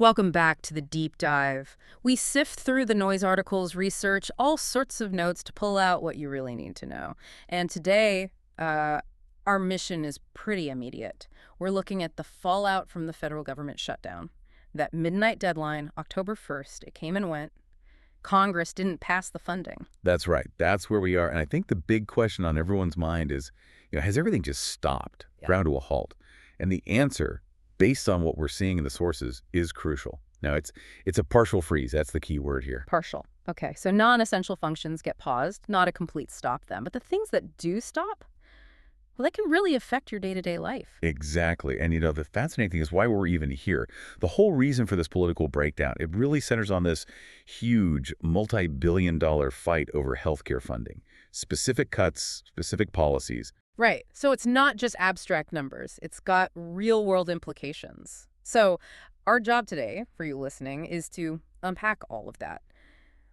Welcome back to the deep dive. We sift through the noise articles, research all sorts of notes to pull out what you really need to know. And today, our mission is pretty immediate. We're looking at the fallout from the federal government shutdown. That midnight deadline, October 1st, it came and went. Congress didn't pass the funding. That's right. That's where we are. And I think the big question on everyone's mind is, has everything just stopped, ground to a halt? And the answer, based on what we're seeing in the sources, is crucial. Now, it's a partial freeze. That's the key word here. Partial. Okay, so non-essential functions get paused, not a complete stop then. But the things that do stop, well, that can really affect your day-to-day life. Exactly. And, the fascinating thing is why we're even here. The whole reason for this political breakdown, it really centers on this huge multi-billion-dollar fight over healthcare funding. Specific cuts, specific policies. Right. So it's not just abstract numbers. It's got real-world implications. So our job today, for you listening, is to unpack all of that.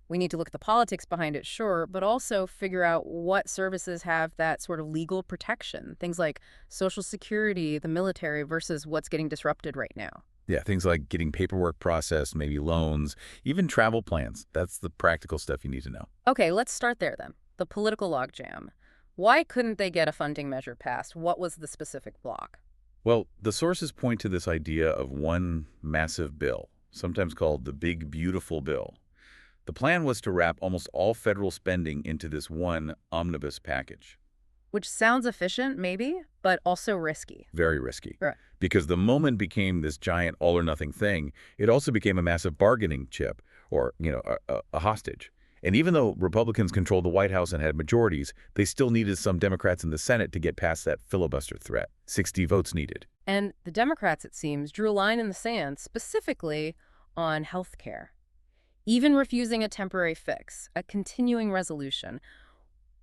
We need to look at the politics behind it, sure, but also figure out what services have that sort of legal protection. Things like Social Security, the military, versus what's getting disrupted right now. Yeah, things like getting paperwork processed, maybe loans, even travel plans. That's the practical stuff you need to know. Okay, let's start there then. The political logjam. Why couldn't they get a funding measure passed? What was the specific block? Well, the sources point to this idea of one massive bill, sometimes called the Big Beautiful Bill. The plan was to wrap almost all federal spending into this one omnibus package. Which sounds efficient, maybe, but also risky. Very risky. Right. Because the moment became this giant all-or-nothing thing, it also became a massive bargaining chip, or, a hostage. And even though Republicans controlled the White House and had majorities, they still needed some Democrats in the Senate to get past that filibuster threat. 60 votes needed. And the Democrats, it seems, drew a line in the sand specifically on health care. Even refusing a temporary fix, a continuing resolution.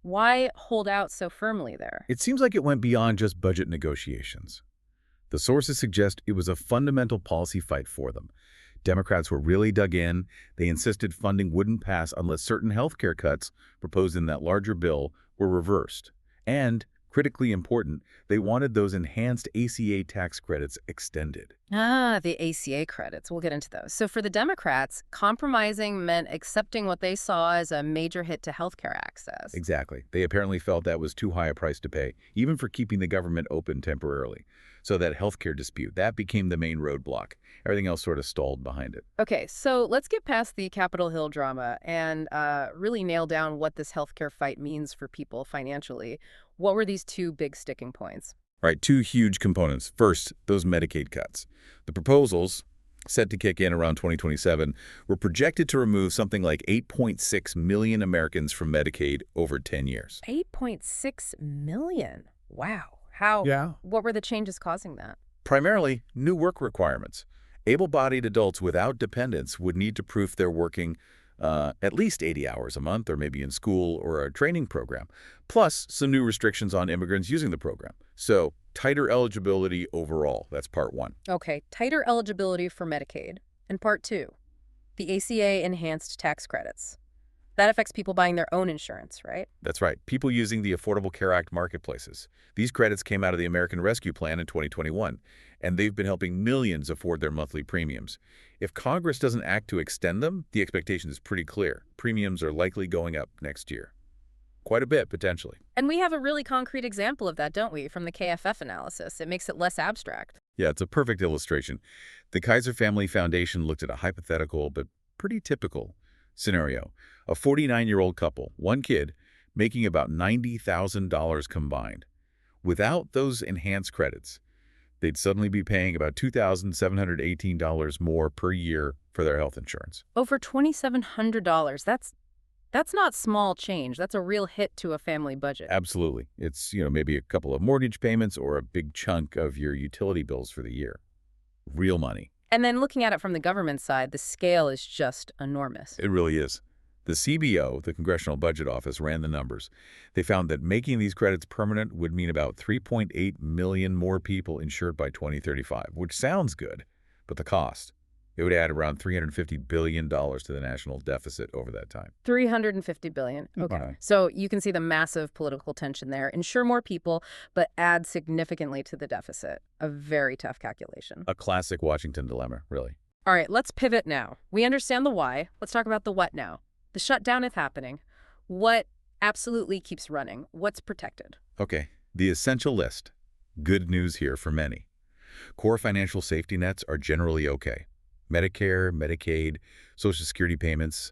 Why hold out so firmly there? It seems like it went beyond just budget negotiations. The sources suggest it was a fundamental policy fight for them. Democrats were really dug in. They insisted funding wouldn't pass unless certain health care cuts proposed in that larger bill were reversed. And, critically important, they wanted those enhanced ACA tax credits extended. Ah, the ACA credits. We'll get into those. So for the Democrats, compromising meant accepting what they saw as a major hit to healthcare access. Exactly. They apparently felt that was too high a price to pay, even for keeping the government open temporarily. So that healthcare dispute, that became the main roadblock. Everything else sort of stalled behind it. Okay, so let's get past the Capitol Hill drama and really nail down what this healthcare fight means for people financially. What were these two big sticking points? All right, two huge components. First, those Medicaid cuts. The proposals, set to kick in around 2027, were projected to remove something like 8.6 million Americans from Medicaid over 10 years. 8.6 million? Wow. How? Yeah. What were the changes causing that? Primarily, new work requirements. Able-bodied adults without dependents would need to prove they're working at least 80 hours a month, or maybe in school or a training program, plus some new restrictions on immigrants using the program. So tighter eligibility overall. That's part one. Okay, tighter eligibility for Medicaid. And part two, the ACA enhanced tax credits. That affects people buying their own insurance, right? That's right. People using the Affordable Care Act marketplaces. These credits came out of the American Rescue Plan in 2021, and they've been helping millions afford their monthly premiums. If Congress doesn't act to extend them, the expectation is pretty clear. Premiums are likely going up next year. Quite a bit, potentially. And we have a really concrete example of that, don't we, from the KFF analysis. It makes it less abstract. Yeah, it's a perfect illustration. The Kaiser Family Foundation looked at a hypothetical but pretty typical scenario. A 49-year-old couple, one kid, making about $90,000 combined. Without those enhanced credits, they'd suddenly be paying about $2,718 more per year for their health insurance. Over $2,700. That's not small change. That's a real hit to a family budget. Absolutely. It's, maybe a couple of mortgage payments or a big chunk of your utility bills for the year. Real money. And then looking at it from the government side, the scale is just enormous. It really is. The CBO, the Congressional Budget Office, ran the numbers. They found that making these credits permanent would mean about 3.8 million more people insured by 2035, which sounds good, but the cost, it would add around $350 billion to the national deficit over that time. $350 billion. Okay. So you can see the massive political tension there. Insure more people, but add significantly to the deficit. A very tough calculation. A classic Washington dilemma, really. All right, let's pivot now. We understand the why. Let's talk about the what now. The shutdown is happening. What absolutely keeps running? What's protected? Okay, the essential list. Good news here for many. Core financial safety nets are generally okay. Medicare, Medicaid, Social Security payments,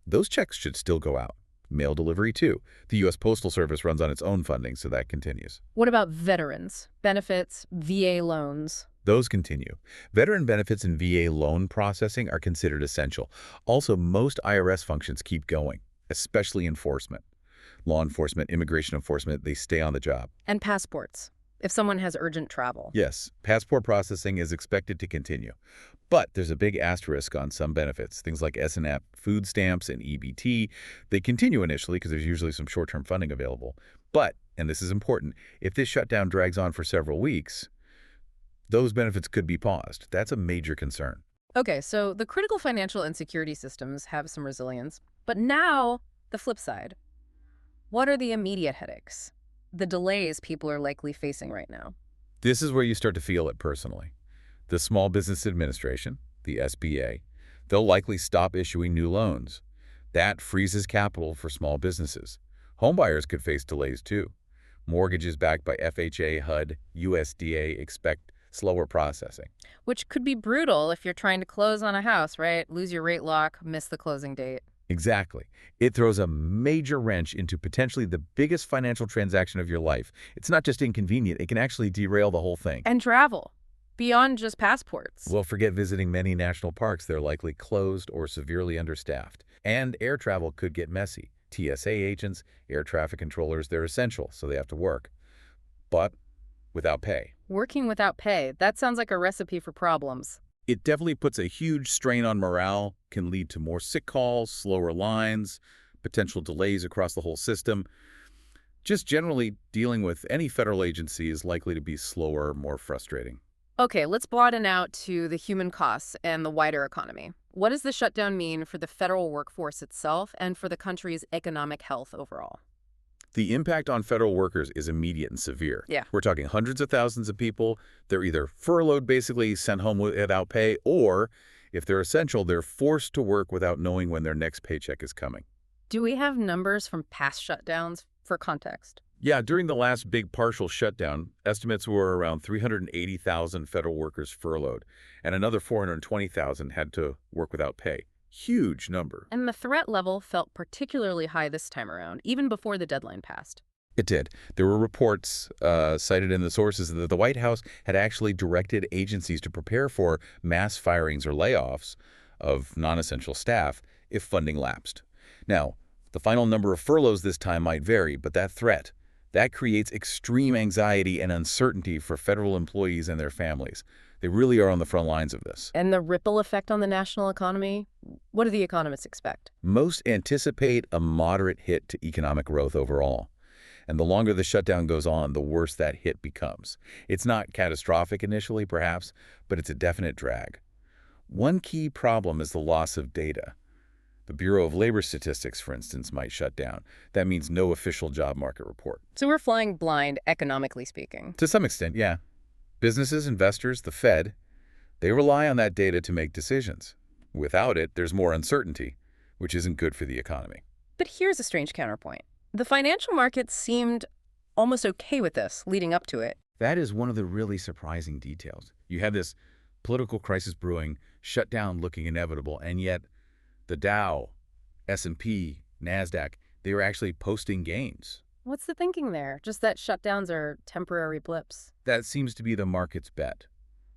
those checks should still go out. Mail delivery, too. The U.S. Postal Service runs on its own funding, so that continues. What about veterans, benefits, VA loans? Those continue. Veteran benefits and VA loan processing are considered essential. Also, most IRS functions keep going, especially enforcement. Law enforcement, immigration enforcement, they stay on the job. And passports, if someone has urgent travel. Yes, passport processing is expected to continue. But there's a big asterisk on some benefits, things like SNAP, food stamps, and EBT. They continue initially because there's usually some short-term funding available. But, and this is important, if this shutdown drags on for several weeks, those benefits could be paused. That's a major concern. Okay, so the critical financial and security systems have some resilience. But now, the flip side. What are the immediate headaches? The delays people are likely facing right now. This is where you start to feel it personally. The Small Business Administration, the SBA, they'll likely stop issuing new loans. That freezes capital for small businesses. Homebuyers could face delays too. Mortgages backed by FHA, HUD, USDA expect slower processing. Which could be brutal if you're trying to close on a house, right? Lose your rate lock, miss the closing date. Exactly. It throws a major wrench into potentially the biggest financial transaction of your life. It's not just inconvenient, it can actually derail the whole thing. And travel, beyond just passports. Well, forget visiting many national parks. They're likely closed or severely understaffed. And air travel could get messy. TSA agents, air traffic controllers, they're essential, so they have to work. But without pay. Working without pay, that sounds like a recipe for problems. It definitely puts a huge strain on morale, can lead to more sick calls, slower lines, potential delays across the whole system. Just generally dealing with any federal agency is likely to be slower, more frustrating. Okay, let's broaden out to the human costs and the wider economy. What does the shutdown mean for the federal workforce itself and for the country's economic health overall? The impact on federal workers is immediate and severe. Yeah. We're talking hundreds of thousands of people. They're either furloughed, basically sent home without pay, or if they're essential, they're forced to work without knowing when their next paycheck is coming. Do we have numbers from past shutdowns for context? Yeah, during the last big partial shutdown, estimates were around 380,000 federal workers furloughed, and another 420,000 had to work without pay. Huge number. And the threat level felt particularly high this time around, even before the deadline passed. It did. There were reports cited in the sources that the White House had actually directed agencies to prepare for mass firings or layoffs of non-essential staff if funding lapsed. Now, the final number of furloughs this time might vary, but that threat, that creates extreme anxiety and uncertainty for federal employees and their families. They really are on the front lines of this. And the ripple effect on the national economy? What do the economists expect? Most anticipate a moderate hit to economic growth overall. And the longer the shutdown goes on, the worse that hit becomes. It's not catastrophic initially, perhaps, but it's a definite drag. One key problem is the loss of data. The Bureau of Labor Statistics, for instance, might shut down. That means no official job market report. So we're flying blind, economically speaking. To some extent, yeah. Businesses, investors, the Fed, they rely on that data to make decisions. Without it, there's more uncertainty, which isn't good for the economy. But here's a strange counterpoint. The financial markets seemed almost okay with this leading up to it. That is one of the really surprising details. You had this political crisis brewing, shutdown looking inevitable, and yet the Dow, S&P, NASDAQ, they were actually posting gains. What's the thinking there? Just that shutdowns are temporary blips. That seems to be the market's bet.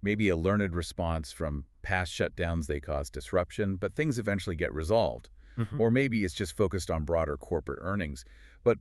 Maybe a learned response from past shutdowns, they cause disruption, but things eventually get resolved. Or maybe it's just focused on broader corporate earnings. But,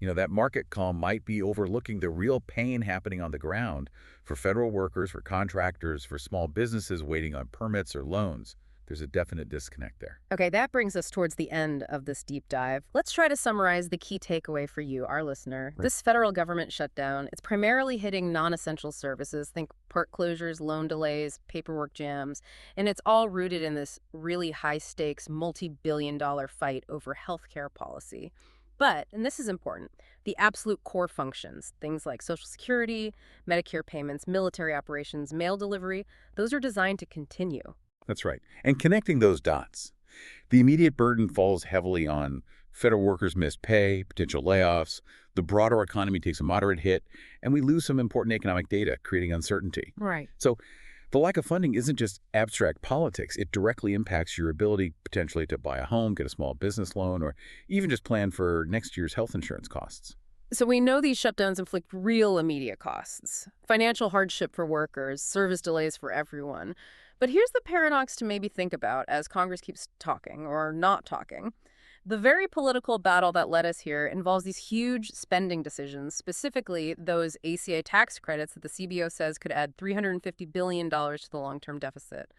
that market calm might be overlooking the real pain happening on the ground for federal workers, for contractors, for small businesses waiting on permits or loans. There's a definite disconnect there. Okay, that brings us towards the end of this deep dive. Let's try to summarize the key takeaway for you, our listener. Right. This federal government shutdown, it's primarily hitting non-essential services. Think park closures, loan delays, paperwork jams, and it's all rooted in this really high-stakes, multi-billion-dollar fight over healthcare policy. But, and this is important, the absolute core functions, things like Social Security, Medicare payments, military operations, mail delivery, those are designed to continue. That's right. And connecting those dots. The immediate burden falls heavily on federal workers miss pay, potential layoffs, the broader economy takes a moderate hit, and we lose some important economic data, creating uncertainty. Right. So the lack of funding isn't just abstract politics. It directly impacts your ability potentially to buy a home, get a small business loan, or even just plan for next year's health insurance costs. So we know these shutdowns inflict real immediate costs, financial hardship for workers, service delays for everyone. But here's the paradox to maybe think about as Congress keeps talking or not talking. The very political battle that led us here involves these huge spending decisions, specifically those ACA tax credits that the CBO says could add $350 billion to the long-term deficit.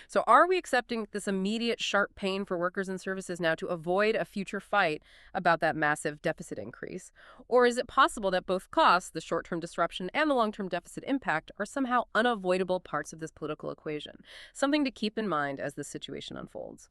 So are we accepting this immediate sharp pain for workers and services now to avoid a future fight about that massive deficit increase? Or is it possible that both costs, the short-term disruption and the long-term deficit impact, are somehow unavoidable parts of this political equation? Something to keep in mind as this situation unfolds.